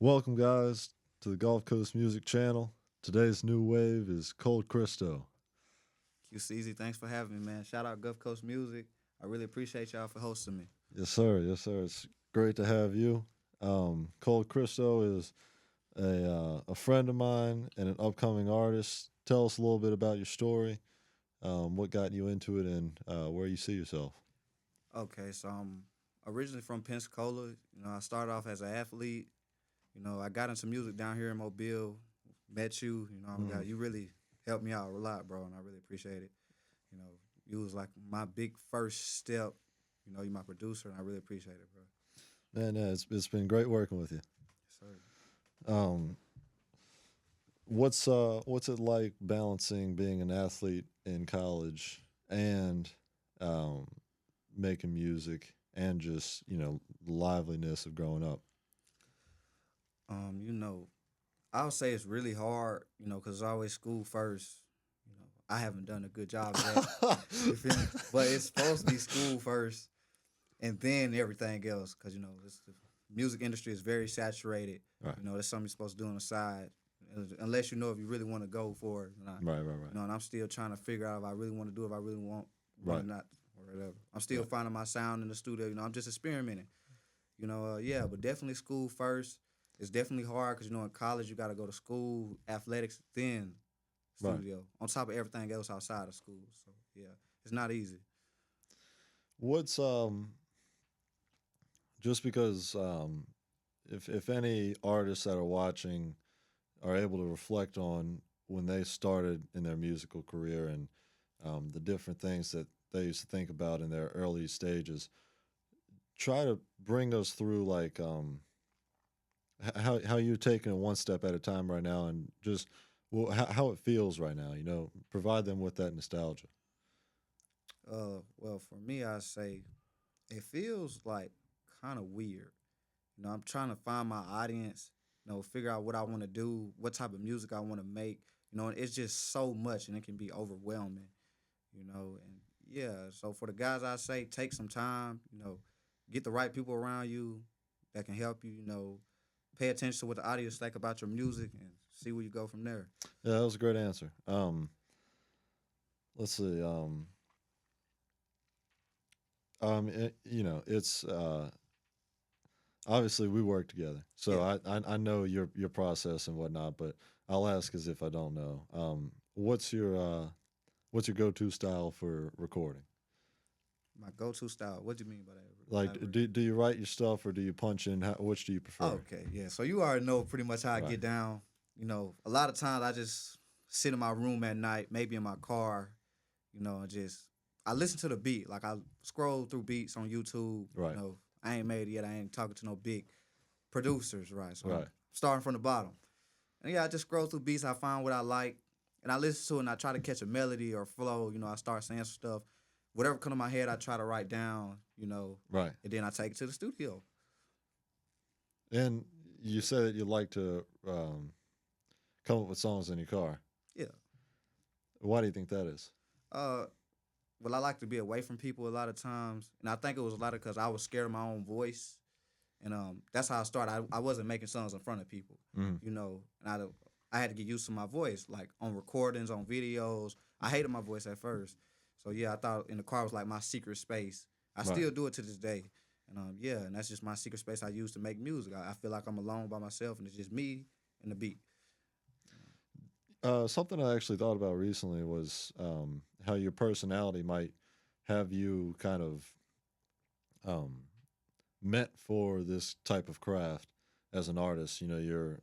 Welcome, guys, to the Gulf Coast Music Channel. Today's new wave is Cold Christo. QCZ, thanks for having me, man. Shout out Gulf Coast Music. I really appreciate y'all for hosting me. Yes, sir. Yes, sir. It's great to have you. Cold Christo is a friend of mine and an upcoming artist. Tell us a little bit about your story, what got you into it, and where you see yourself. Okay, so I'm originally from Pensacola. I started off as an athlete. I got into music down here in Mobile. Met you. You really helped me out a lot, bro, and I really appreciate it. You know, you was like my big first step. You're my producer, and I really appreciate it, bro. Man, yeah, it's been great working with you. Yes, sir. Um, what's it like balancing being an athlete in college and um, making music and just the liveliness of growing up? Um, you know, I would say it's really hard. Because it's always school first. I haven't done a good job of that. You feel me? But it's supposed to be school first, and then everything else. Because the music industry is very saturated. Right. That's something you're supposed to do on the side, unless you know if you really want to go for it or not. Right. And I'm still trying to figure out if I really want to do it, if I really want Right. or not, or whatever. I'm still Right. finding my sound in the studio. I'm just experimenting. Yeah, but definitely school first. It's definitely hard because in college you got to go to school, athletics, then Right. studio, on top of everything else outside of school. So yeah, it's not easy. What's just because if any artists that are watching are able to reflect on when they started in their musical career and the different things that they used to think about in their early stages, try to bring us through like how you're taking it one step at a time right now, and just how it feels right now. Provide them with that nostalgia. Well, for me, I say it feels like kind of weird. I'm trying to find my audience. Figure out what I want to do, what type of music I want to make. And it's just so much, and it can be overwhelming. And yeah. So for the guys, I say take some time. Get the right people around you that can help you. Pay attention to what the audience think about your music, and see where you go from there. Yeah, that was a great answer. Let's see. It's obviously we work together, so Yeah. I know your process and whatnot. But I'll ask as if I don't know. What's your go to style for recording? My go-to style. What do you mean by that? Like, Elaborate. do you write your stuff or do you punch in? Which do you Oh, prefer? okay, yeah. So you already know pretty much how I Right. get down. A lot of times I just sit in my room at night, maybe in my car, and just I listen to the beat. Like I scroll through beats on YouTube. Right. I ain't made it yet. I ain't talking to no big producers, right? So Right. I'm starting from the bottom. And yeah, I just scroll through beats. I find what I like, and I listen to it, and I try to catch a melody or flow. I start saying some stuff. Whatever come to my head, I try to write down. Right. And then I take it to the studio. And you said that you like to come up with songs in your car. Yeah. Why do you think that is? Uh, well, I like to be away from people a lot of times, and I think it was a lot of because I was scared of my own voice, and that's how I started. I wasn't making songs in front of people, Mhm. and I had to get used to my voice, like on recordings, on videos. I hated my voice at first, so yeah, I thought in the car was like my secret space. I Right. still do it to this day, and yeah, and that's just my secret space I use to make music. I feel like I'm alone by myself, and it's just me and the beat. Something I actually thought about recently was how your personality might have you kind of um, meant for this type of craft as an artist. You're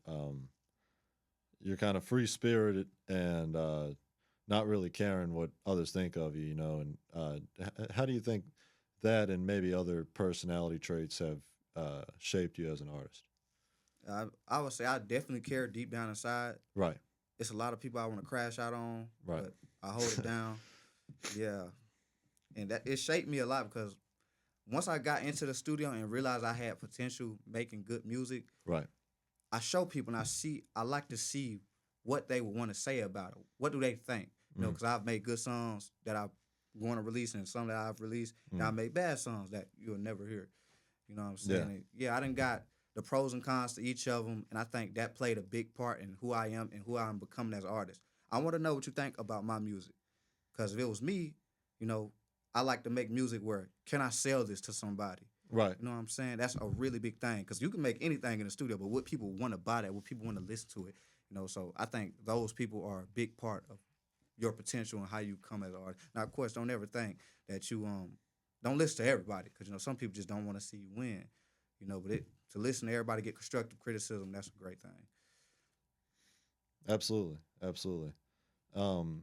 kind of free spirited and not really caring what others think of you. And how do you think that and maybe other personality traits have shaped you as an artist? I would say I definitely care deep down inside. Right. It's a lot of people I want to crash out on, Right. but I hold it down. Yeah, and that it shaped me a lot because once I got into the studio and realized I had potential making good music, Right. I show people and I like to see what they would want to say about it. What do they think? Because I've made good songs that I want to release and some that I've released, and I made bad songs that you'll never hear. You know what I'm saying? Yeah. And yeah, I done got the pros and cons to each of them, and I think that played a big part in who I am and who I'm becoming as an artist. I want to know what you think about my music, because if it was me, you know, I like to make music where can I sell this to somebody? Right. You know what I'm saying? That's a really big thing because you can make anything in the studio, but what people want to buy that, what people want to listen to it, So I think those people are a big part of your potential and how you come as an artist. Now, of course, don't ever think that you don't listen to everybody because some people just don't want to see you win. But to listen to everybody get constructive criticism, that's a great thing. Absolutely. Absolutely. Um,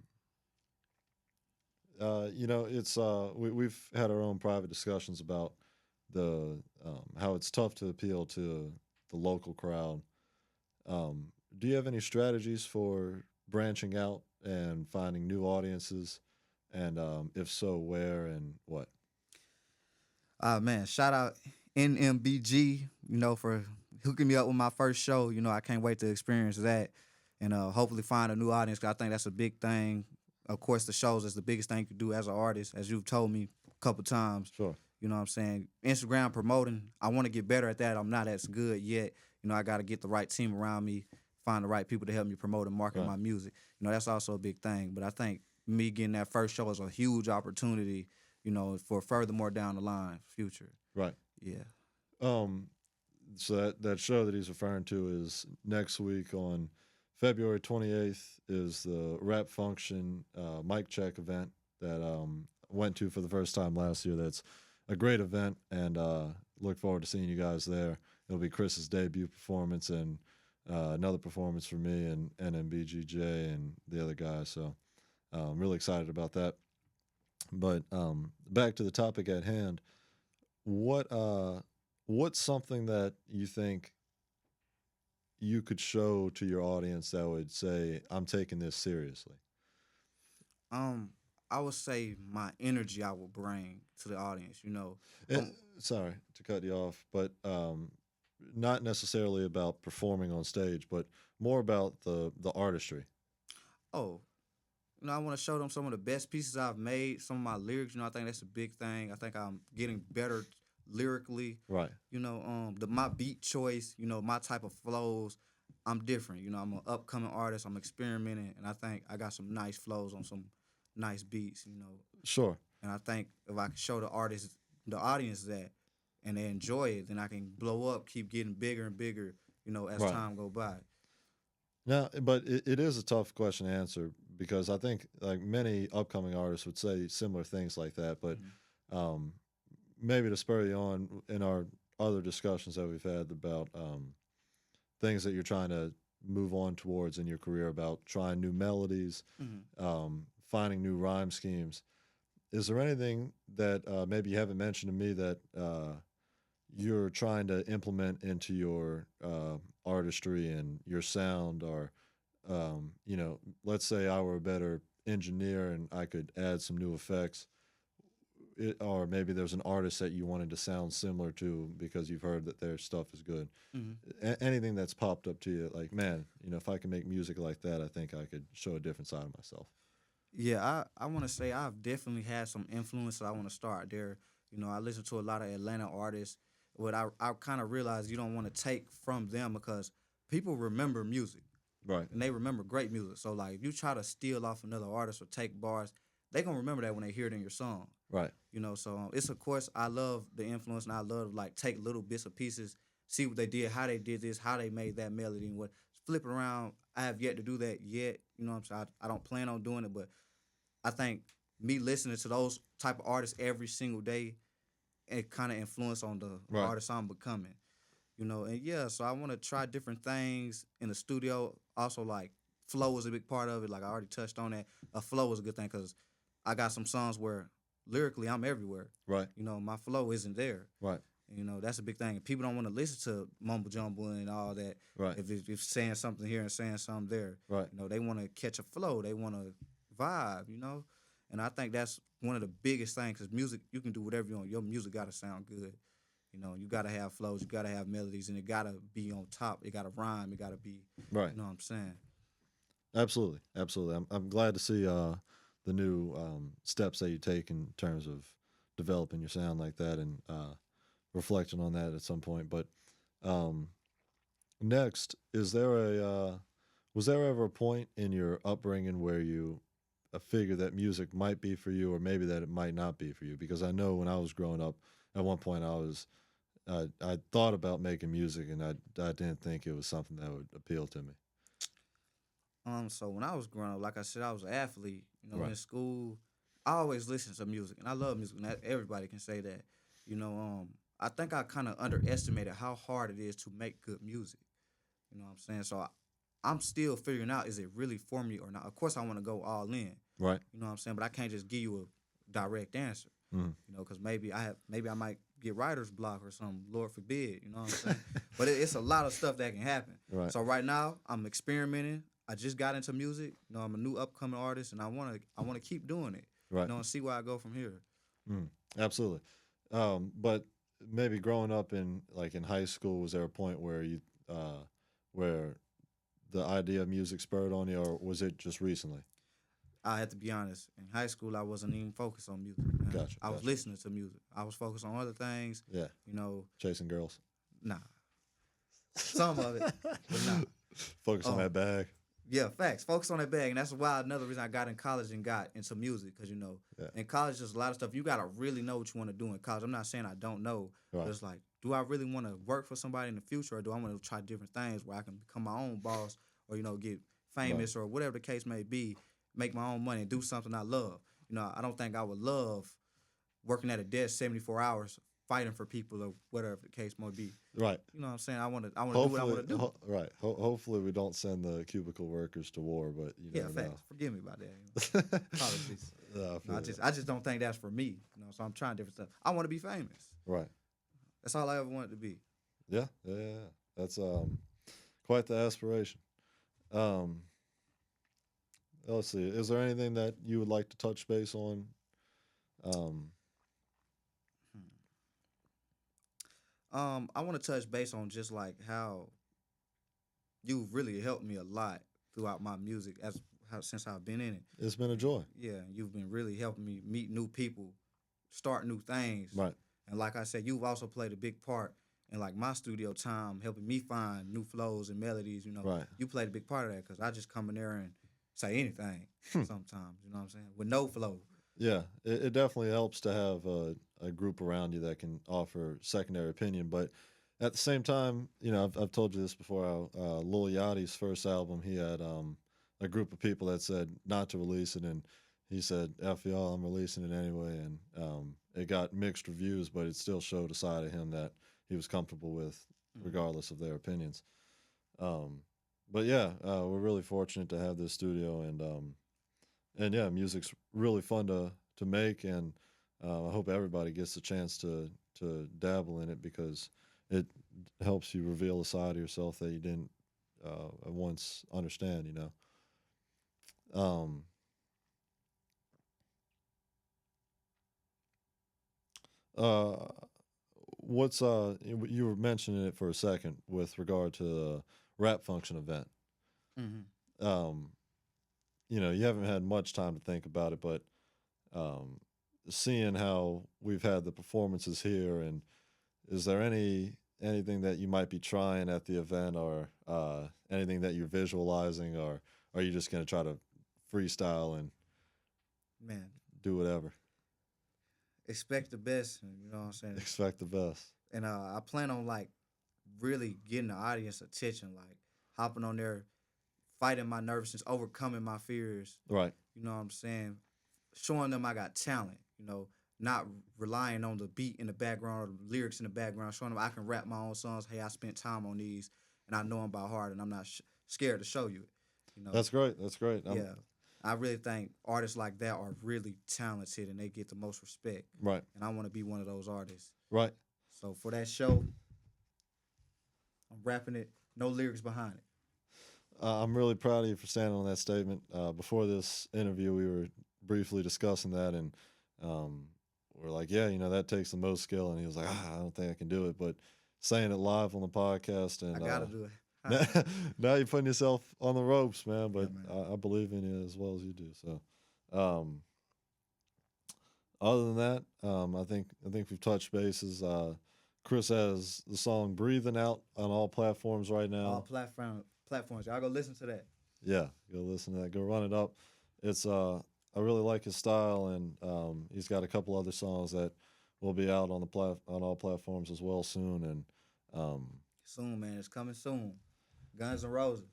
it's we've had our own private discussions about the how it's tough to appeal to the local crowd. Do you have any strategies for branching out and finding new audiences? And if so, where and what? Man, shout out NMBG, for hooking me up with my first show. I can't wait to experience that and hopefully find a new audience 'cause I think that's a big thing. Of course, the shows is the biggest thing you can do as an artist, as you've told me a couple times. Sure. You know what I'm saying? Instagram promoting, I want to get better at that. I'm not as good yet. I got to get the right team around me, find the right people to help me promote and market Right. my music. That's also a big thing. But I think me getting that first show is a huge opportunity, for furthermore down the line, future. Right. Yeah. Um, so that show that he's referring to is next week on February 28th is the RapFunxtion mic check event that went to for the first time last year. That's a great event, and look forward to seeing you guys there. It'll be Chris's debut performance and another performance for me and NMBGJ and the other guys. So I'm really excited about that. But back to the topic at hand, what what's something that you think you could show to your audience that would say, "I'm taking this seriously"? Um, I would say my energy I will bring to the audience. And, sorry to cut you off, but not necessarily about performing on stage, but more about the artistry. Oh, I want to show them some of the best pieces I've made, some of my lyrics. I think that's a big thing. I think I'm getting better lyrically. Right. My beat choice, my type of flows, I'm different. I'm an upcoming artist. I'm experimenting, and I think I got some nice flows on some nice beats. Sure. And I think if I can show the audience that, and they enjoy it, then I can blow up, keep getting bigger and bigger. As Right. time go by. Now, but it is a tough question to answer because I think like many upcoming artists would say similar things like that. But um, maybe to spur you on in our other discussions that we've had about things that you're trying to move on towards in your career, about trying new melodies, Mm-hmm. finding new rhyme schemes. Is there anything that maybe you haven't mentioned to me that you're trying to implement into your artistry and your sound, or let's say I were a better engineer and I could add some new effects, or maybe there's an artist that you wanted to sound similar to because you've heard that their stuff is good. Mm-hmm. Anything that's popped up to you, like, man, if I can make music like that, I think I could show a different side of myself. Yeah, I want to say I've definitely had some influence. So I want to start there. I listen to a lot of Atlanta artists. But I kind of realized you don't want to take from them because people remember music Right. and they remember great music. So like if you try to steal off another artist or take bars, they gonna remember that when they hear it in your song. Right. So it's of course I love the influence and I love like take little bits of pieces, see what they did, how they did this, how they made that melody and what flip it around. I have yet to do that yet. What I'm saying? I don't plan on doing it, but I think me listening to those type of artists every single day, it kind of influence on the Right. artist I'm becoming. And yeah, so I want to try different things in the studio. Also, like flow is a big part of it. Like I already touched on that. A flow is a good thing because I got some songs where lyrically I'm everywhere. Right. My flow isn't there. Right. That's a big thing. People don't want to listen to mumble jumble and all that. Right. If saying something here and saying something there. Right. They want to catch a flow. They want to vibe. And I think that's one of the biggest things because music, you can do whatever you want. Your music got to sound good. You got to have flows, you got to have melodies, and it got to be on top. It got to rhyme. It got to be, Right. you know what I'm saying? Absolutely. Absolutely. I'm glad to see the new steps that you take in terms of developing your sound like that and reflecting on that at some point. But Um, Next, is there a was there ever a point in your upbringing where you figured that music might be for you, or maybe that it might not be for you? Because I know when I was growing up, at one point I thought about making music, and I didn't think it was something that would appeal to me. So when I was growing up, like I said, I was an athlete. Right. In school, I always listened to music, and I love music. And everybody can say that. I think I kind of underestimated how hard it is to make good music. You know what I'm saying? So I'm still figuring out, is it really for me or not? Of course, I want to go all in. Right. You know what I'm saying? But I can't just give you a direct answer. Mm. Because maybe I might get writer's block or something. Lord forbid. You know what I'm saying? But it's a lot of stuff that can happen. Right. So right now I'm experimenting. I just got into music. I'm a new upcoming artist, and I wanna keep doing it. Right. And see where I go from here. Mm. Absolutely. But maybe growing up in high school, was there a point where where the idea of music spurred on you, or was it just recently? I had to be honest. In high school, I wasn't even focused on music. Man. Gotcha. I was Gotcha. listening to music. I was focused on other things. Yeah. You know, Chasing girls. nah, some of it, but nah. Focus on Um, that bag. Yeah, facts. Focus on that bag, and that's why another reason I got in college and got into music, because Yeah. in college there's a lot of stuff you gotta really know what you want to do in college. I'm not saying I don't know, but Right. it's like, do I really want to work for somebody in the future, or do I want to try different things where I can become my own boss, or get famous, or whatever the case may be, make my own money and do something I love. I don't think I would love working at a desk 74 hours fighting for people or whatever the case may be. Right. You know what I'm saying? I want to do what I want to do. Right. Hopefully, we don't send the cubicle workers to war, but you Yeah, never facts. know. Forgive me about that. Apologies. Yeah, I No, feel you. I just don't think that's for me. So I'm trying different stuff. I want to be famous. Right. That's all I ever wanted to be. Yeah. Yeah. Yeah. Yeah. That's quite the aspiration. Um, let's see. Is there anything that you would like to touch base on? Um, I want to touch base on just like how you've really helped me a lot throughout my music since I've been in it. it's been a joy. Yeah, you've been really helping me meet new people, start new things. Right. And like I said, you've also played a big part in like my studio time, helping me find new flows and melodies. Right. You played a big part of that, because I just come in there and say anything sometimes. You know what I'm saying? With no flow. Yeah, it definitely helps to have a group around you that can offer secondary opinion. But at the same time, I've told you this before. Lil Yachty's first album, he had a group of people that said not to release it, and he said, "F y'all, I'm releasing it anyway." And it got mixed reviews, but it still showed a side of him that he was comfortable with, regardless of their opinions. But yeah, we're really fortunate to have this studio, and yeah, music's really fun to make, and I hope everybody gets the chance to dabble in it, because it helps you reveal a side of yourself that you didn't once understand. Um, uh, what's you were mentioning it for a second with regard to the Rap Function event. Mm-hmm. Um, you haven't had much time to think about it, but um, seeing how we've had the performances here, and is there anything that you might be trying at the event, or anything that you're visualizing, or are you just going to try to freestyle and Man, do whatever? expect the best. You know what I'm saying? Expect the best. And I plan on like really getting the audience attention, like hopping on there, fighting my nervousness, overcoming my fears. Right. You know what I'm saying? Showing them I got talent. Not relying on the beat in the background or the lyrics in the background. Showing them I can rap my own songs. Hey, I spent time on these, and I know them by heart, and I'm not scared to show you it. That's great. That's great. Yeah. I really think artists like that are really talented, and they get the most respect. Right. And I want to be one of those artists. Right. So for that show, I'm rapping it, no lyrics behind it. I'm really proud of you for standing on that statement. Before this interview, we were briefly discussing that, and we're like, yeah, that takes the most skill. And he was like, I don't think I can do it. But saying it live on the podcast, and I gotta do it. now you're putting yourself on the ropes, man. But Yeah, man. I believe in you as well as you do. So, other than that, I think we've touched bases. Chris has the song "Breathing" out on all platforms right now. All platforms. Y'all go listen to that. Yeah, go listen to that. Go run it up. It's I really like his style, and he's got a couple other songs that will be out on on all platforms as well soon. And um, Soon, man. It's coming soon. Guns N' Roses.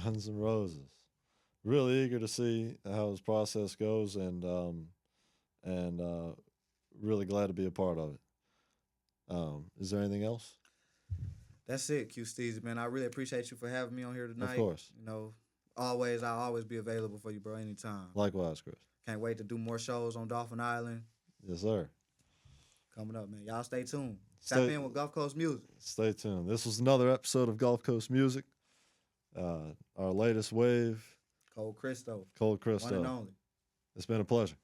Guns N' Roses. Really eager to see how his process goes, and really glad to be a part of it. Is there anything else? That's it, Q Steezy, man. I really appreciate you for having me on here tonight. Of course. You know, I'll always be available for you, bro, anytime. Likewise, Chris. Can't wait to do more shows on Dolphin Island. Yes, sir. Coming up, man. Y'all stay tuned. Stay- Tap in with Gulf Coast Music. Stay tuned. This was another episode of Gulf Coast Music. Our latest wave, Cold Christo. Cold One and Christo. only. It's been a pleasure.